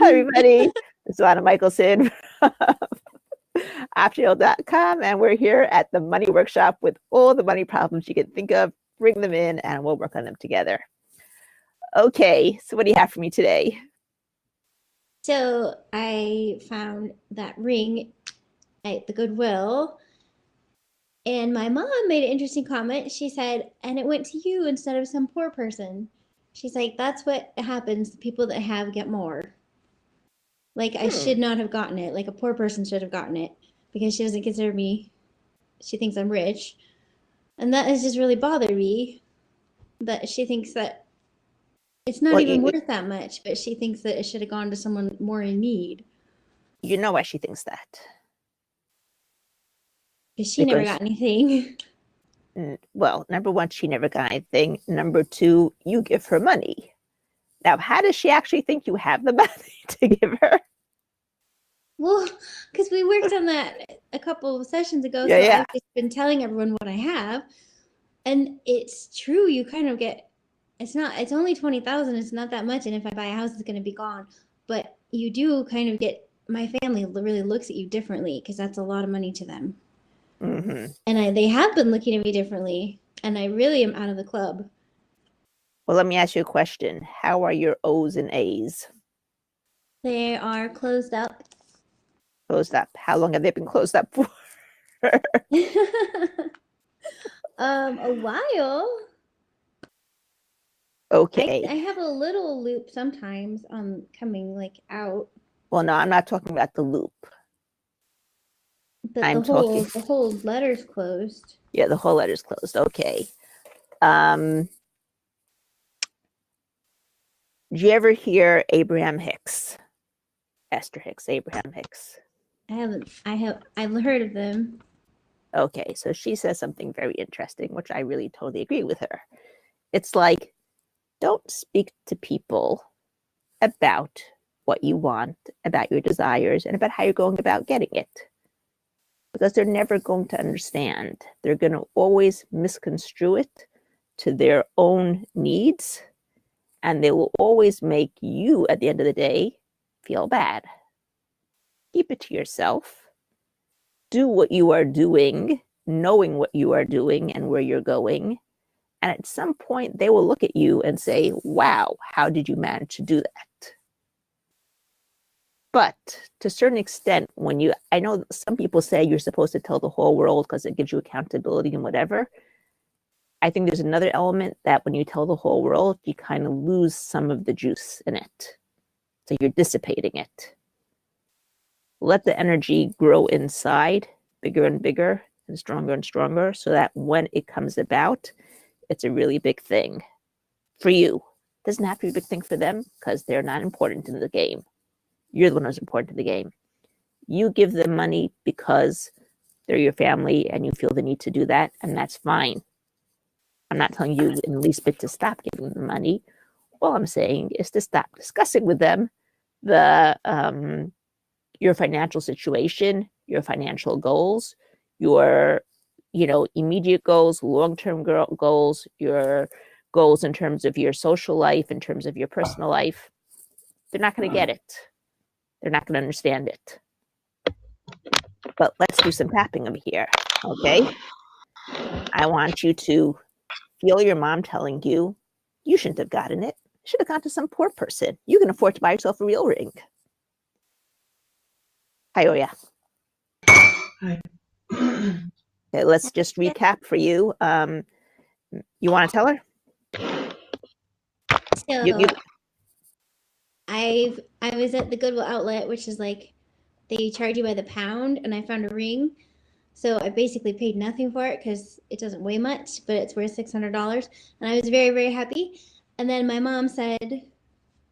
Hi, everybody. This is Anna Michelson from optiontoheal.com, and we're here at the Money Workshop with all the money problems you can think of. Bring them in, and we'll work on them together. Okay, so what do you have for me today? So I found that ring at the Goodwill, and my mom made an interesting comment. She said, and it went to you instead of some poor person. She's like, that's what happens. The people that have get more. Like, I should not have gotten it. Like, a poor person should have gotten it because she doesn't consider me, she thinks I'm rich. And that has just really bothered me that she thinks that it's not Well, even worth that much, but she thinks that it should have gone to someone more in need. You know why she thinks that? Because she never got anything. Well, number one, she never got anything. Number two, you give her money. Now, how does she actually think you have the money to give her? Well, because we worked on that a couple of sessions ago, Yeah, so yeah. I've just been telling everyone what I have. And it's true, you kind of get, it's only 20,000, it's not that much, and if I buy a house, it's going to be gone. But you do kind of get, my family really looks at you differently because that's a lot of money to them. Mm-hmm. And they have been looking at me differently, and I really am out of the club. Well, let me ask you a question. How are your O's and A's? They are closed up. Closed up. How long have they been closed up for? A while. Okay. I have a little loop sometimes coming like out. Well, no, I'm not talking about the loop. But the whole letter's closed. Yeah, the whole letter's closed. Okay. Did you ever hear Abraham Hicks? Esther Hicks, Abraham Hicks. I've heard of them. Okay, so she says something very interesting, which I really totally agree with her. It's like, don't speak to people about what you want, about your desires, and about how you're going about getting it. Because they're never going to understand. They're going to always misconstrue it to their own needs, and they will always make you, at the end of the day, feel bad. Keep it to yourself. Do what you are doing, knowing what you are doing and where you're going. And at some point, they will look at you and say, wow, how did you manage to do that? But to a certain extent, I know some people say you're supposed to tell the whole world because it gives you accountability and whatever. I think there's another element that when you tell the whole world, you kind of lose some of the juice in it. So you're dissipating it. Let the energy grow inside, bigger and bigger and stronger, so that when it comes about, it's a really big thing for you. It doesn't have to be a big thing for them because they're not important in the game. You're the one who's important to the game. You give them money because they're your family and you feel the need to do that, and that's fine. I'm not telling you in the least bit to stop giving them money. All I'm saying is to stop discussing with them your financial situation, your financial goals, your immediate goals, long-term goals, your goals in terms of your social life, in terms of your personal life. They're not going to get it. They're not going to understand it. But let's do some tapping over here, okay? I want you to feel your mom telling you, you shouldn't have gotten it. You should have gone to some poor person. You can afford to buy yourself a real ring. Hi, Oya. Hi. Okay, let's just recap for you. You want to tell her? So I was at the Goodwill outlet, which is like they charge you by the pound, and I found a ring. So I basically paid nothing for it because it doesn't weigh much, but it's worth $600, and I was very, very happy. And then my mom said,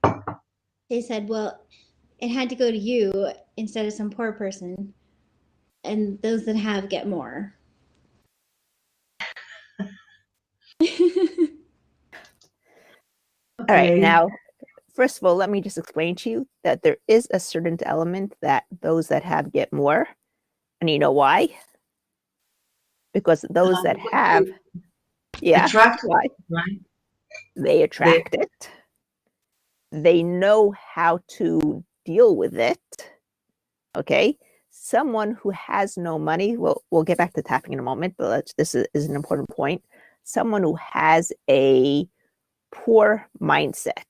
well, it had to go to you instead of some poor person, and those that have get more. All right, now, first of all, let me just explain to you that there is a certain element that those that have get more. And you know why? Because those that have, attract why? They attract it. They know how to deal with it. Okay. Someone who has no money, we'll get back to tapping in a moment, but this is an important point. Someone who has a poor mindset,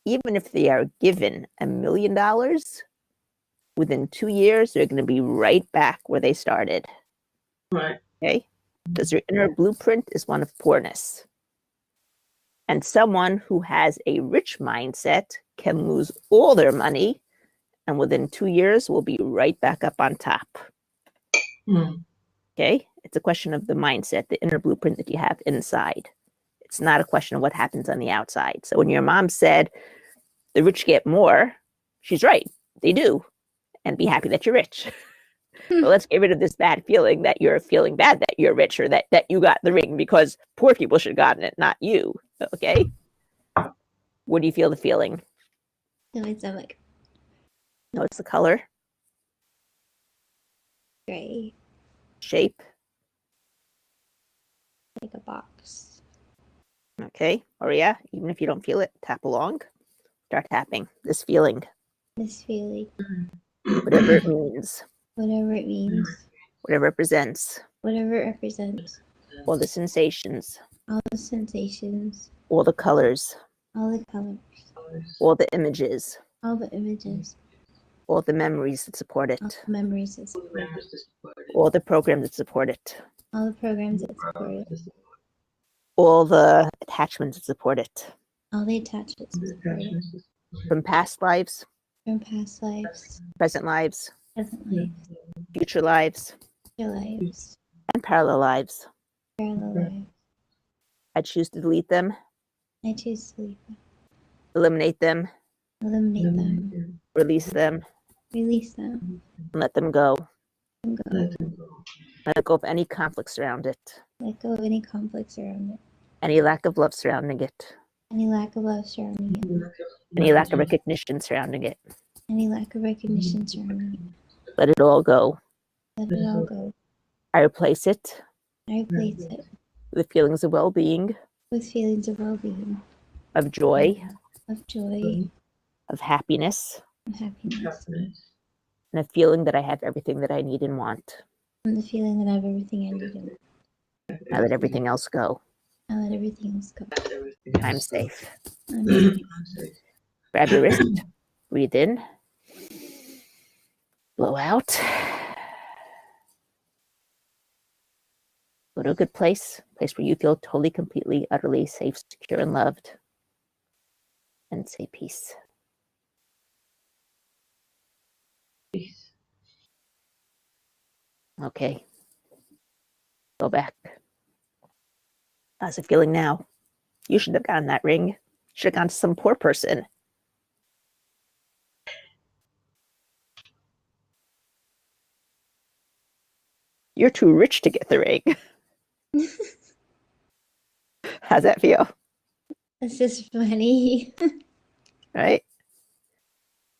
even if they are given $1 million, within 2 years, they're going to be right back where they started. Right. Okay. Because their inner blueprint is one of poorness. And someone who has a rich mindset can lose all their money and within 2 years will be right back up on top. Okay? It's a question of the mindset, the inner blueprint that you have inside. It's not a question of what happens on the outside. So when your mom said the rich get more, she's right. They do. And be happy that you're rich. But let's get rid of this bad feeling that you're feeling bad that you're rich or that you got the ring because poor people should have gotten it, not you. Okay? What do you feel the feeling? In my stomach. Notice the color, Gray. shape. Like a box. Okay? Or yeah, even if you don't feel it, tap along. Start tapping. This feeling. This feeling. Whatever it means. Whatever it means. Whatever it represents. Whatever it represents. All the sensations. All the sensations. All the colors. All the colors. All the images. All the images. All the memories that support it. All the memories that support it. All the programs that support it. All the programs that support it. All the attachments that support it. All the attachments that support it. From past lives. From past lives. Present lives. Present lives. Future lives. Future lives. And parallel lives. Parallel lives. I choose to delete them. I choose to leave them. Eliminate them. Eliminate them. Release them. Release them. And let them go. And go. Let go of any conflicts around it. Let go of any conflicts around it. Any lack of love surrounding it. Any lack of love surrounding it. Any lack of recognition surrounding it. Any lack of recognition surrounding it. Let it all go. Let it all go. I replace it I replace it with feelings of well-being, with feelings of well-being, of joy, of joy, of happiness, of happiness, and a feeling that I have everything that I need and want. and the feeling that I have everything I need. And I let everything else go. I let everything else go. I'm safe. I'm safe. Grab your wrist. Breathe in. Blow out. Go to a good place where you feel totally, completely, utterly safe, secure, and loved. And say peace. Peace. Okay. Go back. How's it feeling now? You should have gotten that ring. Should have gone to some poor person. You're too rich to get the ring. How's that feel? That's just funny. Right?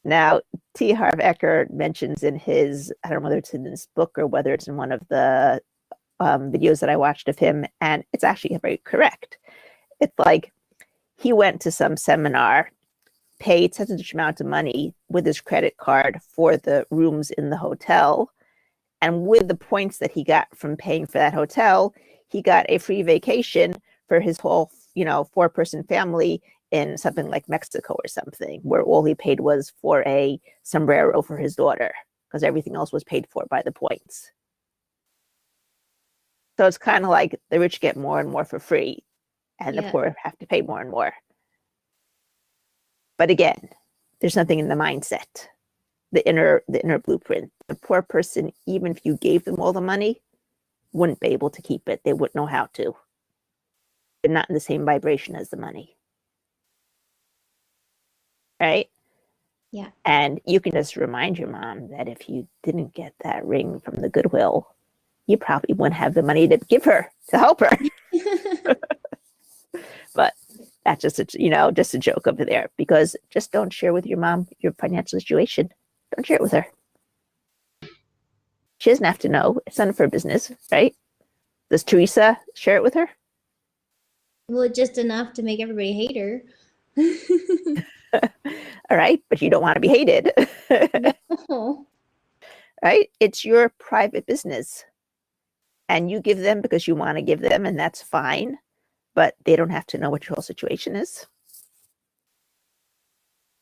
Now, T. Harv Eker mentions in his, I don't know whether it's in his book or whether it's in one of the videos that I watched of him, and it's actually very correct. It's like he went to some seminar, paid such a amount of money with his credit card for the rooms in the hotel, and with the points that he got from paying for that hotel, he got a free vacation for his whole, 4-person family in something like Mexico or something, where all he paid was for a sombrero for his daughter, because everything else was paid for by the points. So it's kind of like the rich get more and more for free, and the poor have to pay more and more. But again, there's nothing in the mindset, the inner blueprint. The poor person, even if you gave them all the money, wouldn't be able to keep it. They wouldn't know how to. They're not in the same vibration as the money. Right? Yeah. And you can just remind your mom that if you didn't get that ring from the Goodwill, you probably wouldn't have the money to give her, to help her. But that's just a joke over there, because just don't share with your mom your financial situation. Don't share it with her. She doesn't have to know. It's none of her business, right? Does Teresa share it with her? Well, just enough to make everybody hate her. All right, but you don't want to be hated. Oh, Right? It's your private business. And you give them because you want to give them, and that's fine. But they don't have to know what your whole situation is.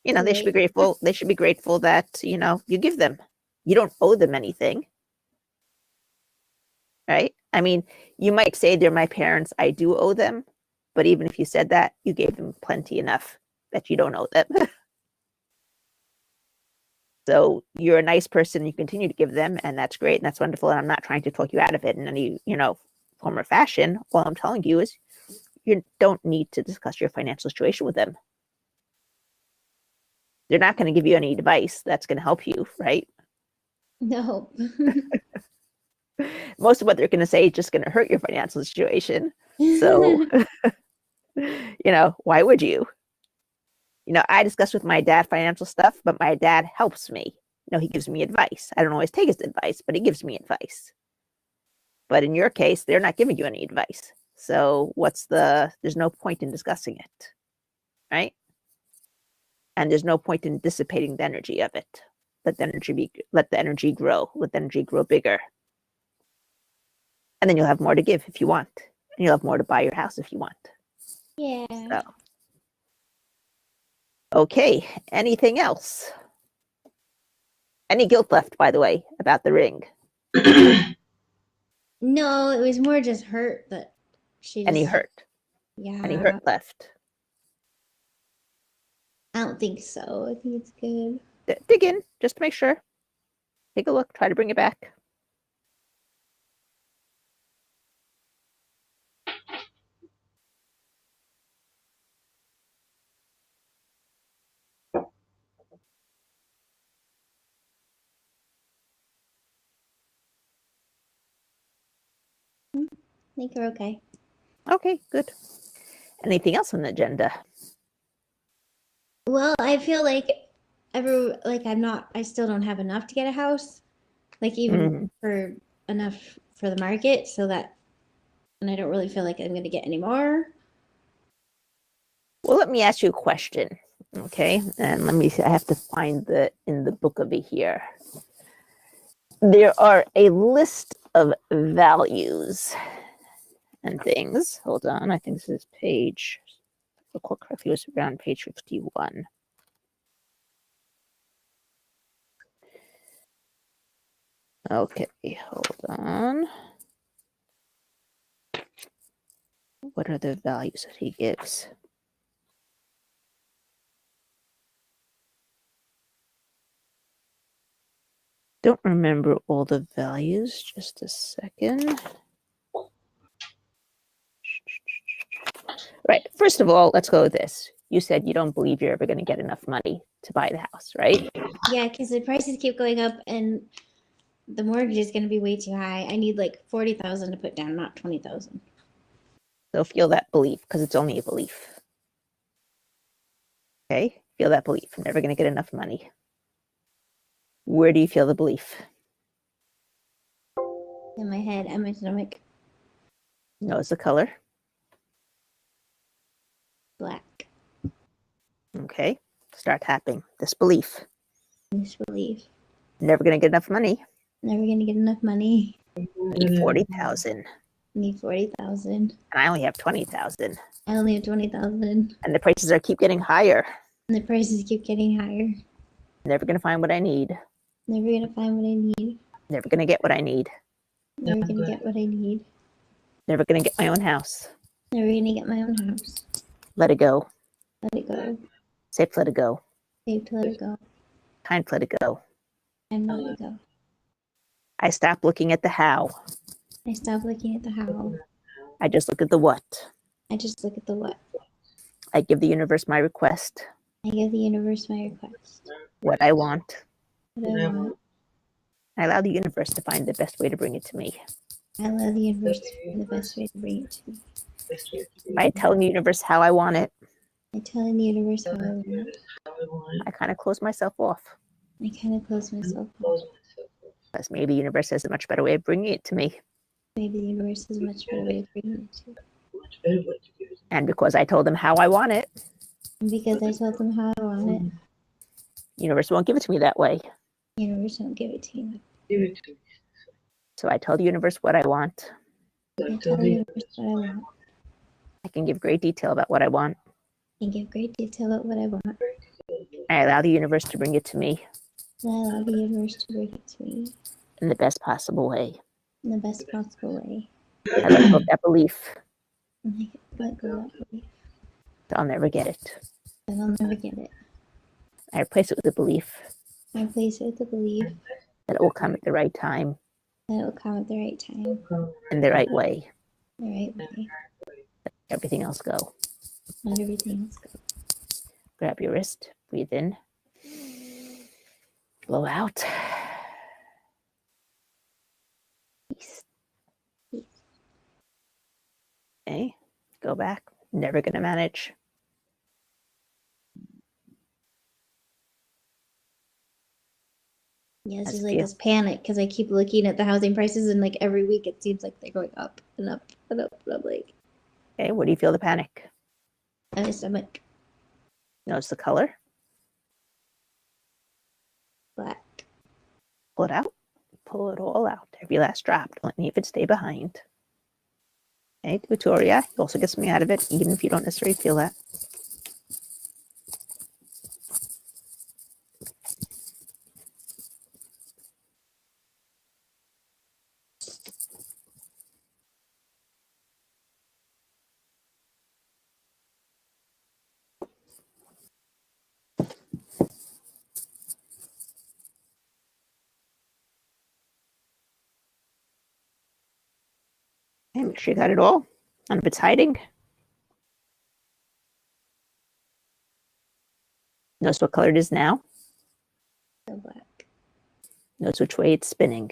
They should be right. grateful. They should be grateful that, you give them. You don't owe them anything. Right? I mean, you might say they're my parents. I do owe them. But even if you said that, you gave them plenty enough that you don't owe them. So you're a nice person. You continue to give them, and that's great, and that's wonderful. And I'm not trying to talk you out of it in any, form or fashion. All I'm telling you is you don't need to discuss your financial situation with them. They're not going to give you any advice that's going to help you, right? No. Most of what they're going to say is just going to hurt your financial situation. So, why would you? I discuss with my dad financial stuff, but my dad helps me. He gives me advice. I don't always take his advice, but he gives me advice. But in your case, they're not giving you any advice. So there's no point in discussing it, right? And there's no point in dissipating the energy of it. Let the energy grow. Let the energy grow bigger. And then you'll have more to give if you want. And you'll have more to buy your house if you want. Yeah. So. Okay, anything else? Any guilt left, by the way, about the ring? No, it was more just hurt that she just. Any hurt? Yeah. Any hurt left? I don't think so. I think it's good. Dig in, just to make sure. Take a look, try to bring it back. I think we're okay. Okay, good. Anything else on the agenda? Well, I feel like I still don't have enough to get a house. Like even for enough for the market, and I don't really feel like I'm gonna get any more. Well, let me ask you a question, okay? And let me see, I have to find in the book over here. There are a list of values and things. Hold on, I think this is page, if I recall correctly, it was around page 51. Okay, hold on. What are the values that he gives? Don't remember all the values. Just a second. Right. First of all, let's go with this. You said you don't believe you're ever going to get enough money to buy the house, right? Yeah, because the prices keep going up, and the mortgage is gonna be way too high. I need like 40,000 to put down, not 20,000. So feel that belief, because it's only a belief. Okay? Feel that belief. I'm never going to get enough money. Where do you feel the belief? In my head and my stomach. Notice the color. Black. Okay. Start tapping. This belief. Disbelief. Never going to get enough money. Never gonna get enough money. Need 40,000. Need 40,000. And I only have 20,000. I only have 20,000. And the prices keep getting higher. And the prices keep getting higher. Never going to find what I need. Never gonna find what I need. Never going to get what I need. Never gonna get what I need. Never going to get my own house. Never gonna get my own house. Let it go. Let it go. Safe to let it go. Safe to let it go. Time to let it go. Time to let it go. I stop looking at the how. I stop looking at the how. I just look at the what. I just look at the what. I give the universe my request. I give the universe my request. What I want. What I want. I allow the universe to find the best way to bring it to me. I allow the universe to find the best way to bring it to me. By telling the universe how I want it, I tell the universe how I want it. I kind of close myself off. I kind of close myself off. Because maybe the universe has a much better way of bringing it to me. Maybe the universe has a much better way of bringing it to me. And because I told them how I want it, And because I told them how I want want it. Universe won't give it to me that way. Universe, don't give it to you. Give it to me. So I tell the universe what I want. I tell the universe what I want. I can give great detail about what I want. And give great detail about what I want. I allow the universe to bring it to me And I allow the universe to bring it to me in the best possible way. in the best possible way. I let go of that belief. And I let go of that belief. I'll never get it. And I'll never get it. I replace it with the belief I replace it with the belief that it will come at the right time, that it will come at the right time, in the right way. the right way. Everything else go. Let everything else go. Grab your wrist, breathe in, blow out. Peace. Okay, go back. Never gonna manage. Yeah, it's How's just it like feel? this panic because I keep looking at the housing prices and like every week it seems like they're going up and up and up. And I'm like, Okay, where do you feel the panic? in my stomach, Notice the color. black. Pull it out. Pull it all out. Every last drop. Don't let any of it stay behind. Okay, Victoria, you also get something out of it, even if you don't necessarily feel that. Okay, make sure you got it all. And if it's hiding, notice what color it is now. So black. Notice which way it's spinning.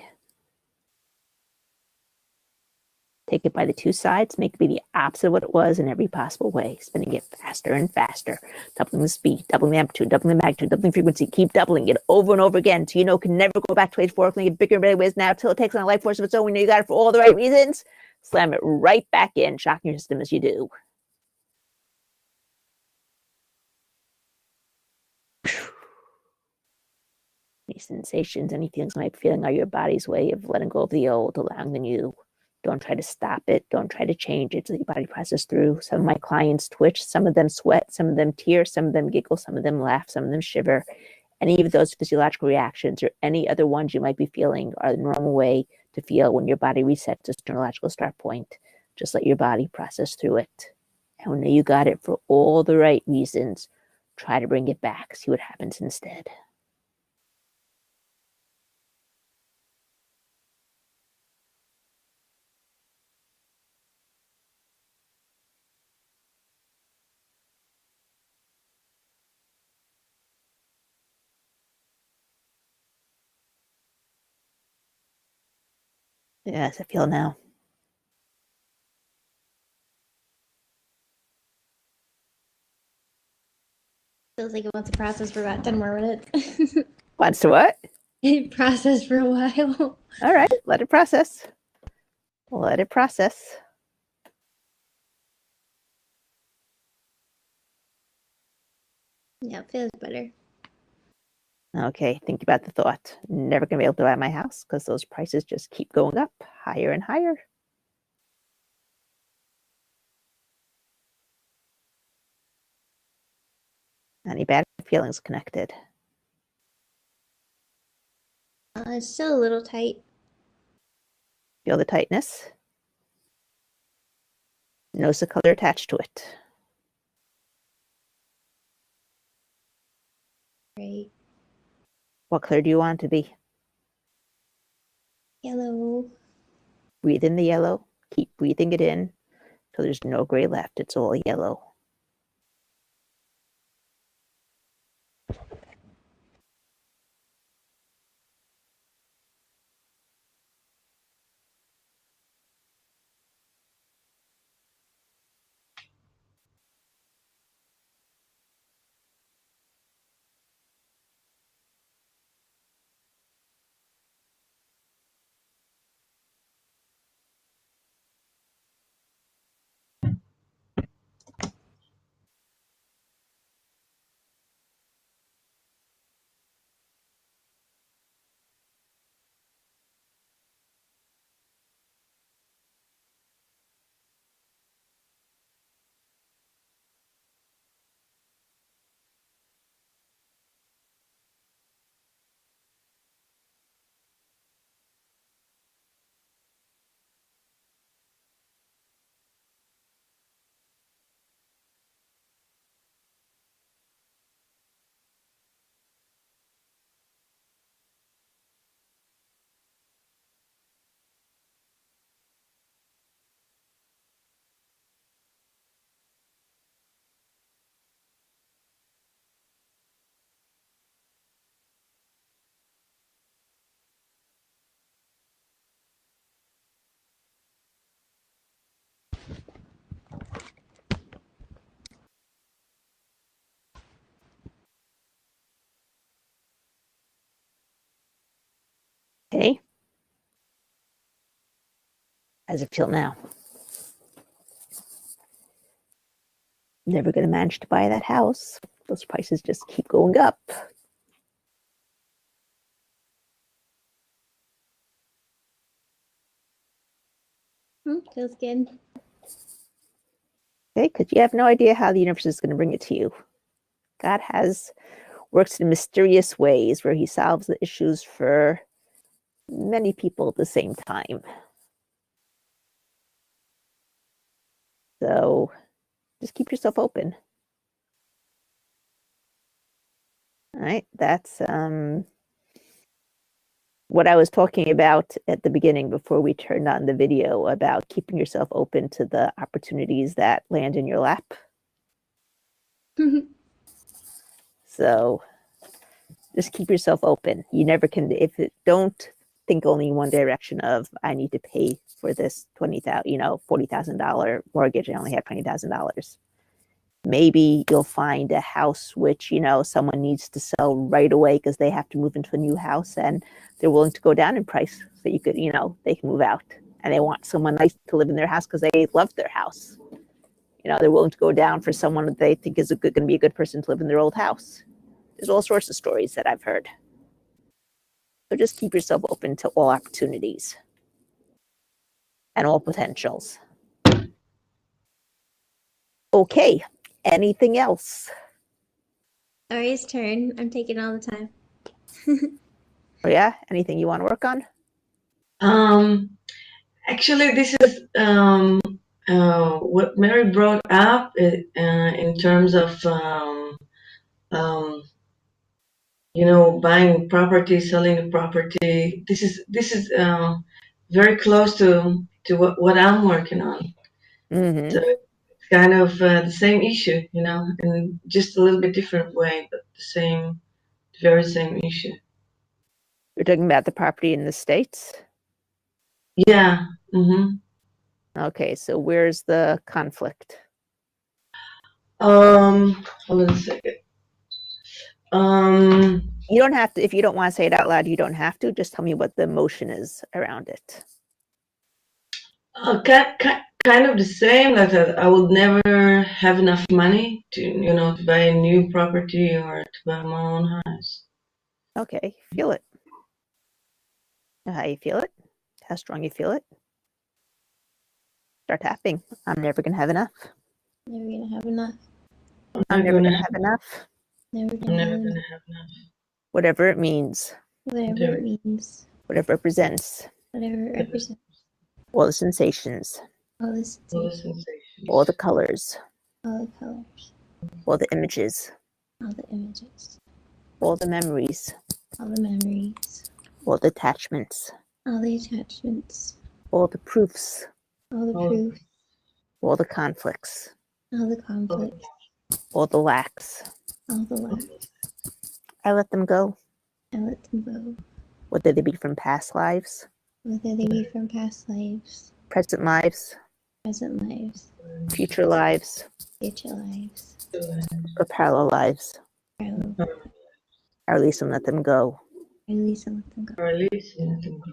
Take it by the two sides, make it be the opposite of what it was in every possible way, spinning it faster and faster, doubling the speed, doubling the amplitude, doubling the magnitude, doubling the frequency, keep doubling it over and over again so you know it can never go back to age 4, it can get bigger and better ways now until it takes on a life force of its own. We know you got it for all the right reasons. Slam it right back in, shocking your system as you do. Any sensations, any feelings you might be feeling are your body's way of letting go of the old, allowing the new. Don't try to stop it. Don't try to change it. So your body processes through. Some of my clients twitch. Some of them sweat. Some of them tear. Some of them giggle. Some of them laugh. Some of them shiver. Any of those physiological reactions or any other ones you might be feeling are the normal way to feel when your body resets its neurological start point. Just let your body process through it. And when you got it for all the right reasons, try to bring it back. See what happens instead. Yes, I feel now. Feels like it wants to process for about 10 more minutes. Wants to what? It processed for a while. All right, let it process. Let it process. Yeah, it feels better. Okay, think about the thought. Never gonna be able to buy my house because those prices just keep going up higher and higher. Any bad feelings connected? It's still a little tight. Feel the tightness? Notice the color attached to it. Right. What color do you want it to be? Yellow. Breathe in the yellow. Keep breathing it in till there's no gray left. It's all yellow. Okay. How's it feel now? Never going to manage to buy that house. Those prices just keep going up. Feels good. Okay, because you have no idea how the universe is going to bring it to you. God works in mysterious ways where he solves the issues for many people at the same time. So just keep yourself open. All right, that's what I was talking about at the beginning before we turned on the video about keeping yourself open to the opportunities that land in your lap. So just keep yourself open. You never can, don't think only one direction of, I need to pay for this $40,000 mortgage. I only have $20,000. Maybe you'll find a house which, someone needs to sell right away because they have to move into a new house and they're willing to go down in price so you could, they can move out. And they want someone nice to live in their house because they love their house. They're willing to go down for someone that they think is going to be a good person to live in their old house. There's all sorts of stories that I've heard. So just keep yourself open to all opportunities and all potentials. Okay, anything else? Ari's turn. I'm taking all the time. Oh yeah, anything you want to work on? Actually, this is what Mary brought up in terms of buying property, selling the property. This is very close to what I'm working on. Mm-hmm. So it's kind of the same issue, in just a little bit different way, but the very same issue. You're talking about the property in the States? Yeah. Mm-hmm. Okay, so where's the conflict? Hold on a second. You don't have to, if you don't want to say it out loud, you don't have to. Just tell me what the emotion is around it. Kind of the same, like that I would never have enough money to buy a new property or to buy my own house. Okay, feel it. Know how you feel it? How strong you feel it? Start tapping. I'm never going to have enough. Never gonna have enough. I'm never going to have enough. Never I'm gonna never have gonna enough. have enough. Whatever it means. Whatever it means. Whatever it represents. Whatever it represents. All the sensations. All the sensations. All the colors. All the colors. All the images. All the images. All the memories. All the memories. All the attachments. All the attachments. All the proofs. All the proof. All the conflicts. All the conflicts. All the lacks. All the lack. I let them go. I let them go. Whether they be from past lives, Whether they be from past lives, present lives, present lives, future lives, future lives, or parallel lives. parallel. I release and let them go. Release and let them go. Release and let them go.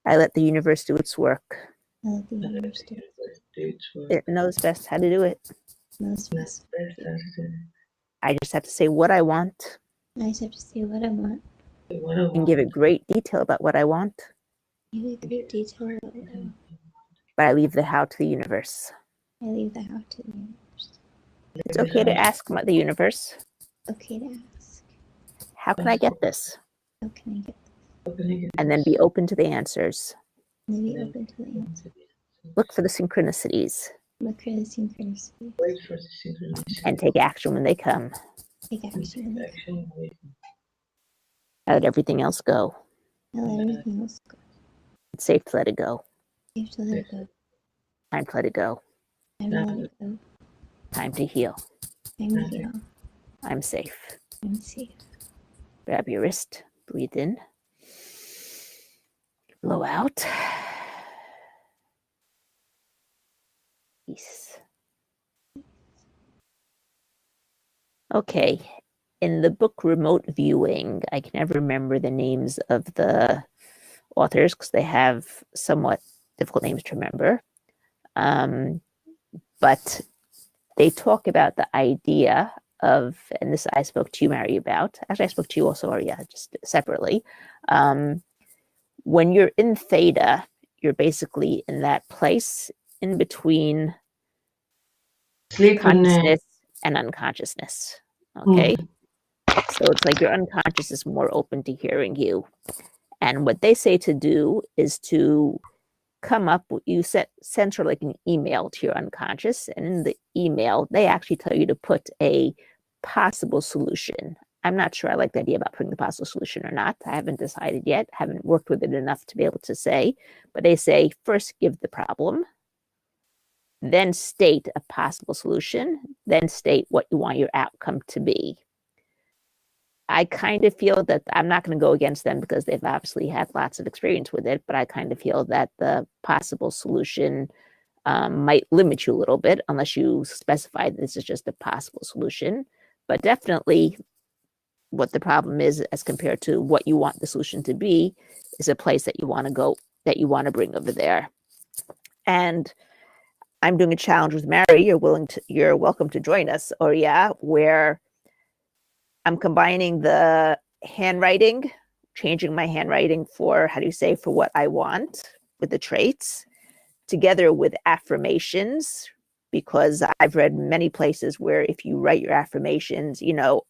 I let the universe do its work. I let the universe do It knows best how to do it. most best. I just have to say what I want I just have to say what I want. and give it great detail about what I want. Give it great detail about what I want. But I leave the how to the universe. I leave the how to the universe. It's okay to ask the universe, Okay to ask. how can I get this? How can I get this? And then be open to the answers. And then be open to the answer. Look for the synchronicities. Look for the synchronicity. Wait for the synchronicity. And take action when they come. Take action when they come. I let everything else go. I let everything else go. It's safe to let it go. You have to let it go. Time to let it go. Time to let it go. Time to heal. Time to heal. I'm safe. I'm safe. Grab your wrist. Breathe in. Blow out. Peace. Okay. In the book Remote Viewing, I can never remember the names of the authors because they have somewhat difficult names to remember. But they talk about the idea of, and this I spoke to you, Mary, about. Actually, I spoke to you also, or yeah, just separately. When you're in theta, you're basically in that place in between Sleep consciousness and unconsciousness. Okay. Mm. So it's like your unconscious is more open to hearing you. And what they say to do is to come up, you send sort of like an email to your unconscious. And in the email, they actually tell you to put a possible solution. I'm not sure I like the idea about putting the possible solution or not. I haven't decided yet, haven't worked with it enough to be able to say. But they say first give the problem, then state a possible solution, then state what you want your outcome to be. I kind of feel that I'm not going to go against them because they've obviously had lots of experience with it, but I kind of feel that the possible solution might limit you a little bit unless you specify this is just a possible solution. But definitely what the problem is as compared to what you want the solution to be is a place that you want to go, that you want to bring over there. And I'm doing a challenge with Mary. You're welcome to join us, or yeah, where I'm combining the handwriting, changing my handwriting for, how do you say, for what I want with the traits, together with affirmations, because I've read many places where if you write your affirmations,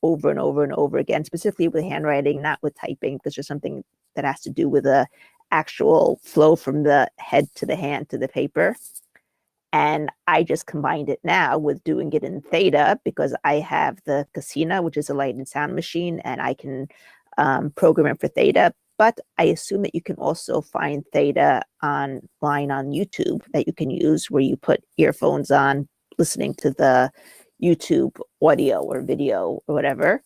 over and over and over again, specifically with handwriting, not with typing, because there's something that has to do with the actual flow from the head to the hand to the paper. And I just combined it now with doing it in theta because I have the Casina, which is a light and sound machine, and I can program it for theta. But I assume that you can also find theta online on YouTube that you can use where you put earphones on, listening to the YouTube audio or video or whatever.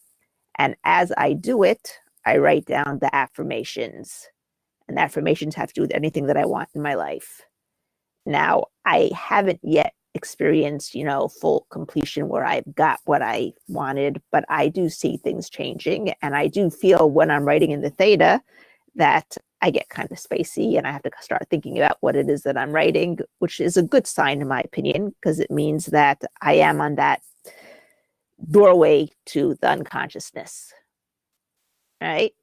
And as I do it, I write down the affirmations. And the affirmations have to do with anything that I want in my life. Now, I haven't yet experienced, full completion where I've got what I wanted, but I do see things changing. And I do feel when I'm writing in the theta that I get kind of spacey and I have to start thinking about what it is that I'm writing, which is a good sign, in my opinion, because it means that I am on that doorway to the unconsciousness, right?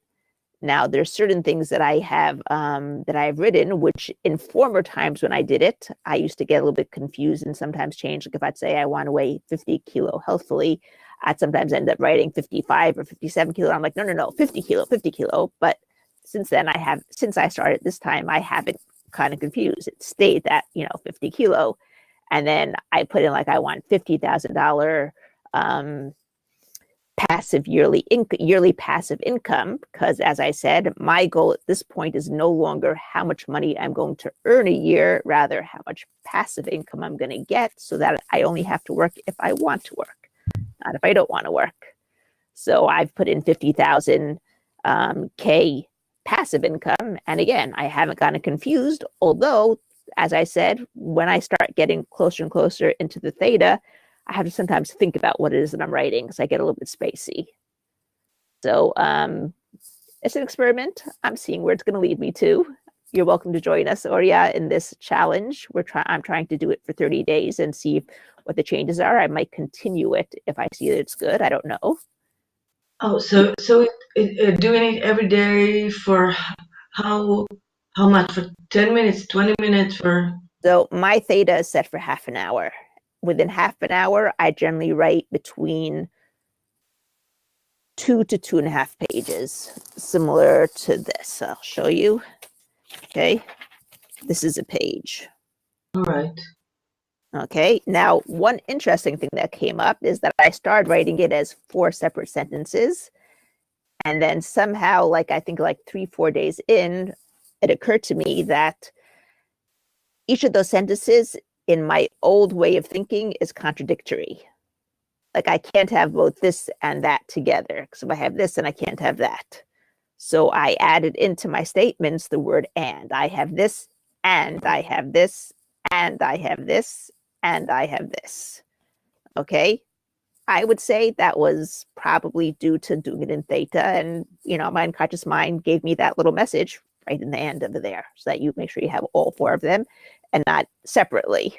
Now, there's certain things that I have that I've written, which in former times when I did it, I used to get a little bit confused and sometimes change. Like if I'd say I want to weigh 50 kilo healthfully, I'd sometimes end up writing 55 or 57 kilo. I'm like, no, 50 kilo. But since I started this time, I haven't kind of confused. It stayed that, 50 kilo. And then I put in like, I want $50,000 yearly passive income, because as I said, my goal at this point is no longer how much money I'm going to earn a year, rather how much passive income I'm going to get, so that I only have to work if I want to work, not if I don't want to work. So I've put in 50,000 K passive income, and again, I haven't gotten confused, although as I said, when I start getting closer and closer into the theta, I have to sometimes think about what it is that I'm writing because I get a little bit spacey. So it's an experiment. I'm seeing where it's going to lead me to. You're welcome to join us, Oria, in this challenge. I'm trying to do it for 30 days and see what the changes are. I might continue it if I see that it's good. I don't know. Oh, so doing it every day for how much? For 10 minutes, 20 minutes for? So my theta is set for half an hour. Within half an hour, I generally write between 2 to 2.5 pages, similar to this. I'll show you. Okay, this is a page. All right. Okay, now one interesting thing that came up is that I started writing it as 4 separate sentences. And then somehow, I think 3-4 days in, it occurred to me that each of those sentences in my old way of thinking is contradictory. Like I can't have both this and that together. Because if I have this, then I can't have that. So I added into my statements the word and. I have this, and I have this, and I have this, and I have this. Okay? I would say that was probably due to doing it in theta. And, my unconscious mind gave me that little message. right in the end over there, so that you make sure you have all 4 of them and not separately.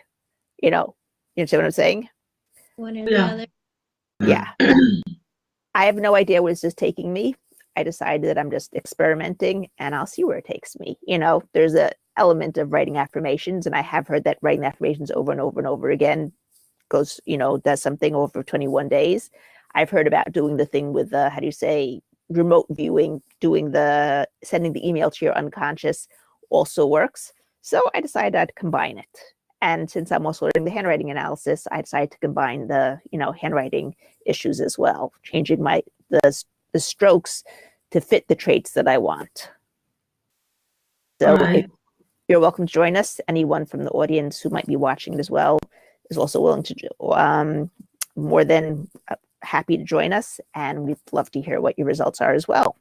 You see what I'm saying? One or the Yeah. other. Yeah. I have no idea where this is taking me. I decided that I'm just experimenting and I'll see where it takes me. There's a element of writing affirmations, and I have heard that writing affirmations over and over and over again goes, does something over 21 days. I've heard about doing the thing with the, how do you say, remote viewing, sending the email to your unconscious also works. So I decided I'd combine it. And since I'm also learning the handwriting analysis, I decided to combine the, handwriting issues as well, changing the strokes to fit the traits that I want. So Right. you're welcome to join us. Anyone from the audience who might be watching it as well is also willing to, more than happy to join us. And we'd love to hear what your results are as well,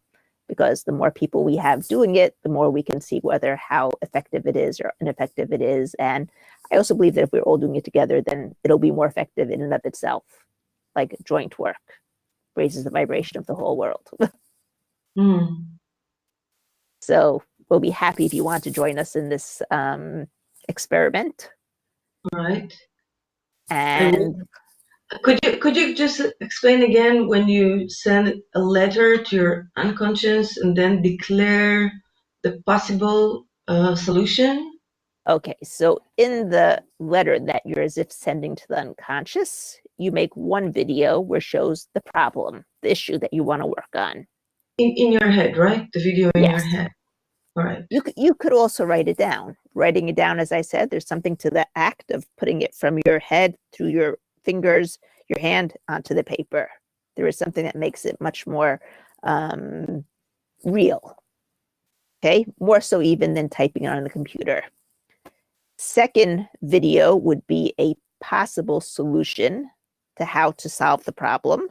because the more people we have doing it, the more we can see how effective it is or ineffective it is. And I also believe that if we're all doing it together, then it'll be more effective in and of itself. Like joint work raises the vibration of the whole world. So we'll be happy if you want to join us in this experiment. Right. And could you just explain again, when you send a letter to your unconscious and then declare the possible solution? okay, so in the letter that you're as if sending to the unconscious, you make one video where it shows the problem, the issue that you want to work on. In your head, right? The video in your Yes. head. All right. You could also write it down. Writing it down, as I said, there's something to the act of putting it from your head through your fingers, your hand onto the paper. There is something that makes it much more real. Okay, more so even than typing it on the computer. Second video would be a possible solution to how to solve the problem.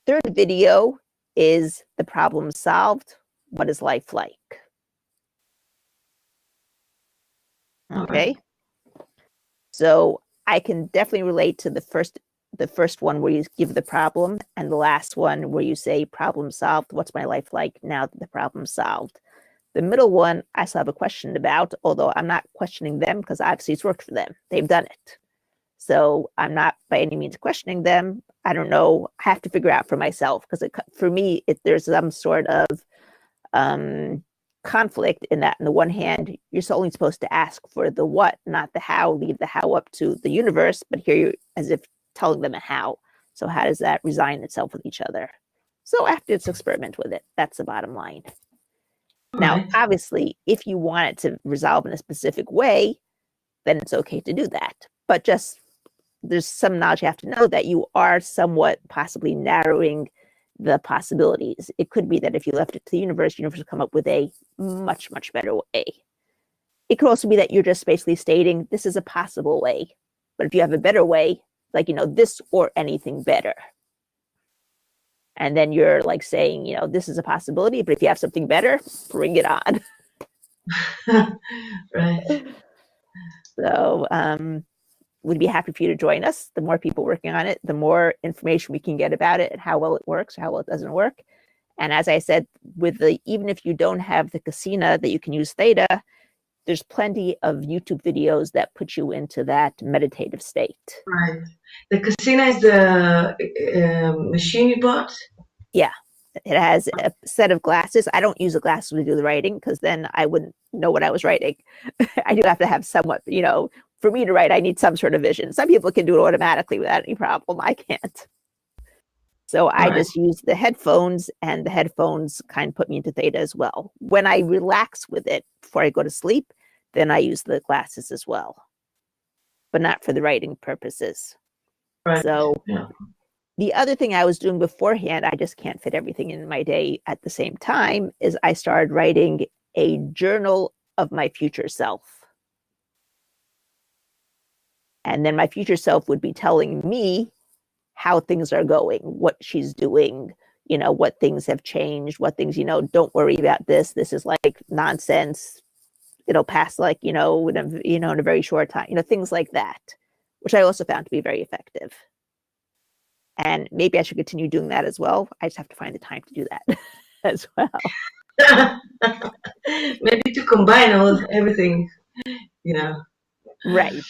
Third video is the problem solved. What is life like? Okay. So I can definitely relate to the first one where you give the problem, and the last one where you say problem solved. What's my life like now that the problem's solved? The middle one, I still have a question about, although I'm not questioning them because obviously it's worked for them. They've done it. So I'm not by any means questioning them. I don't know. I have to figure out for myself, because for me, there's some sort of conflict in that. On the one hand, you're only supposed to ask for the what, not the how, leave the how up to the universe, but here you're as if telling them a how. So how does that resign itself with each other? So I have to just experiment with it. That's the bottom line. Now, obviously, if you want it to resolve in a specific way, then it's okay to do that. But just there's some knowledge you have to know that you are somewhat possibly narrowing the possibilities. It could be that if you left it to the universe will come up with a much, much better way. It could also be that you're just basically stating this is a possible way. But if you have a better way, like, this or anything better. And then you're like saying, this is a possibility, but if you have something better, bring it on. Right. So we'd be happy for you to join us. The more people working on it, the more information we can get about it and how well it works, how well it doesn't work. And as I said, even if you don't have the casino that you can use theta, there's plenty of YouTube videos that put you into that meditative state. Right. The casino is the machine you bought? Yeah. It has a set of glasses. I don't use the glasses to do the writing because then I wouldn't know what I was writing. I do have to have somewhat, for me to write, I need some sort of vision. Some people can do it automatically without any problem. I can't. So I just use the headphones, and the headphones kind of put me into theta as well. When I relax with it before I go to sleep, then I use the glasses as well, but not for the writing purposes. Right. So the other thing I was doing beforehand, I just can't fit everything in my day at the same time, is I started writing a journal of my future self. And then my future self would be telling me how things are going, what she's doing, what things have changed, what things, don't worry about this. This is like nonsense. It'll pass like, in a very short time, things like that, which I also found to be very effective. And maybe I should continue doing that as well. I just have to find the time to do that as well. Maybe to combine everything, you know. Right.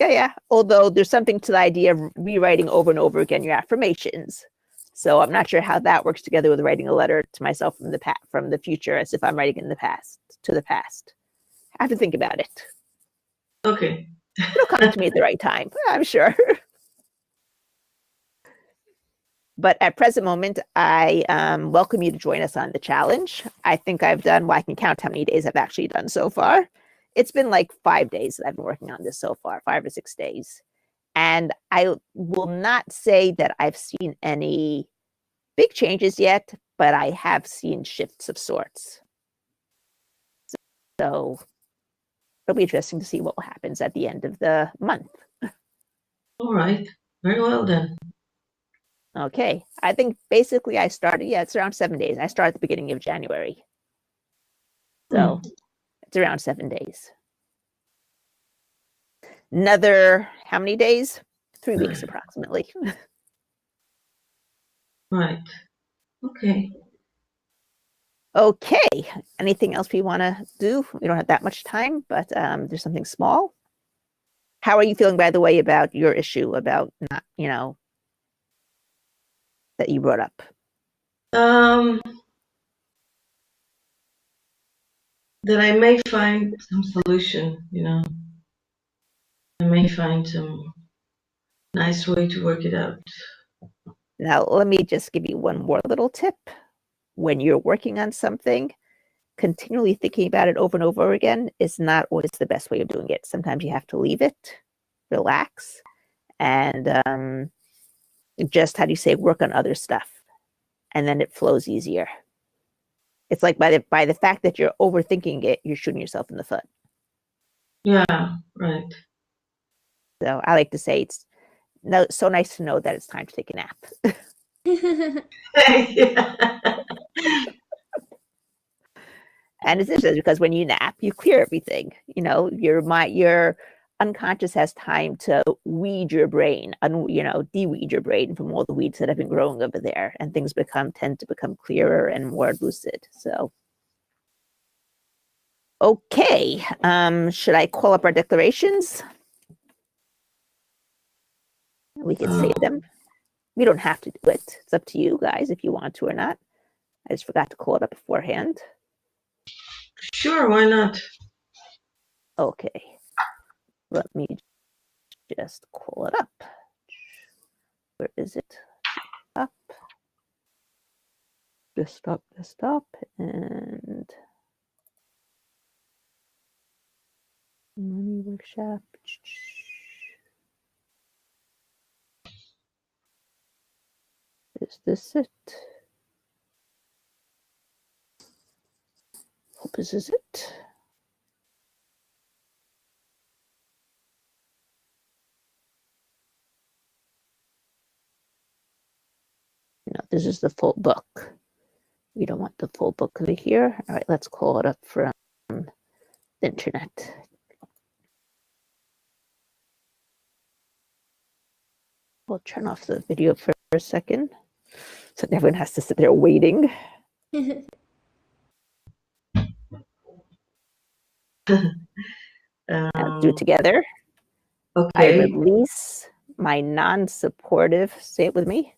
Yeah. Although there's something to the idea of rewriting over and over again your affirmations. So I'm not sure how that works together with writing a letter to myself from the future, as if I'm writing in the past to the past. I have to think about it. Okay. It'll come to me at the right time, I'm sure. But at present moment, I welcome you to join us on the challenge. I think I've done, well, I can count how many days I've actually done so far. It's been like 5 days that I've been working on this so far, 5 or 6 days. And I will not say that I've seen any big changes yet, but I have seen shifts of sorts. So it'll be interesting to see what happens at the end of the month. All right. Very well then. Okay. I think basically I started, it's around 7 days. I started at the beginning of January. So it's around 7 days. Another, how many days? 3 weeks approximately. Right. Okay. Okay. Anything else we want to do? We don't have that much time, but there's something small. How are you feeling, by the way, about your issue about not, that you brought up? That I may find some solution, I may find some nice way to work it out. Now, let me just give you one more little tip. When you're working on something, continually thinking about it over and over again is not always the best way of doing it. Sometimes you have to leave it, relax, and just, how do you say, work on other stuff. And then it flows easier. It's like by the fact that you're overthinking it, you're shooting yourself in the foot. Yeah, right. So I like to say it's so nice to know that it's time to take a nap. And it's interesting because when you nap, you clear everything. Your unconscious has time to weed your brain, de-weed your brain from all the weeds that have been growing over there, and things tend to become clearer and more lucid. So, okay, should I call up our declarations? We could say them. We don't have to do it. It's up to you guys if you want to or not. I just forgot to call it up beforehand. Sure, why not? Okay, let me just call it up. Where is it? Up. Desktop, and money workshop. Is this it? Hope this is it. No, this is the full book. We don't want the full book over here. All right, let's call it up from the internet. We'll turn off the video for a second, so everyone has to sit there waiting. Let's do it together. Okay. I release my non-supportive, say it with me.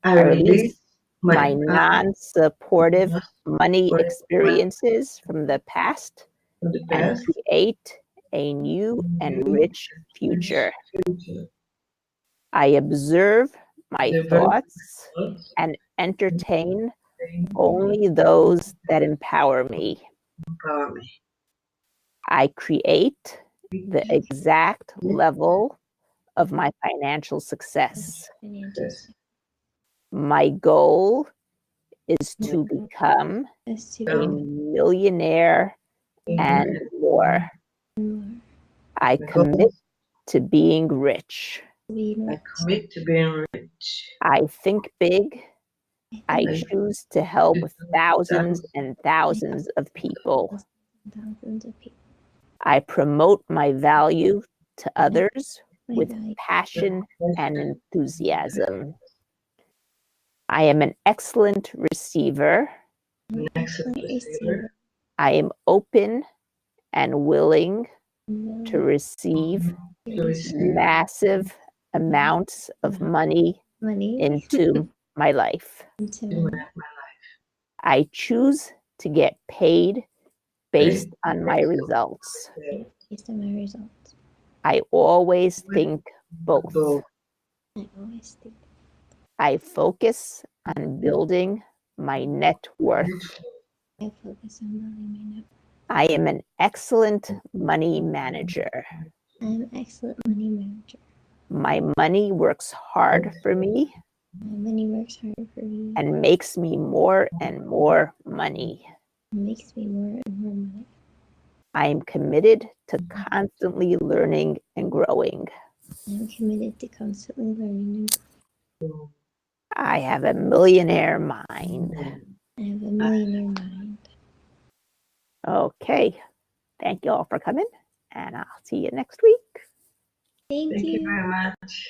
I release my non-supportive money experiences from the past and create a new and rich future. I observe my thoughts and entertain only those that empower me. I create the exact level of my financial success. My goal is to become a millionaire and more. I commit to being rich. I commit to being rich. I think big. I choose to help thousands and thousands of people. I promote my value to others with passion and enthusiasm. I am an excellent receiver I'm an excellent receiver. I am open and willing I'm to willing receive to receive massive amounts of money money into my life. into my I choose to get paid based on my results. life based on my results. I always think both. I always think I focus on building my net worth. I focus on building my network. I am an excellent money manager. I'm an excellent money manager. My money works hard for me My money works hard for me and makes me more and more money. and makes me more and more money. I am committed to constantly learning and growing. I'm committed to constantly learning and I have a millionaire mind. I have a millionaire mind. Okay. Thank you all for coming, and I'll see you next week. Thank Thank you you. very much.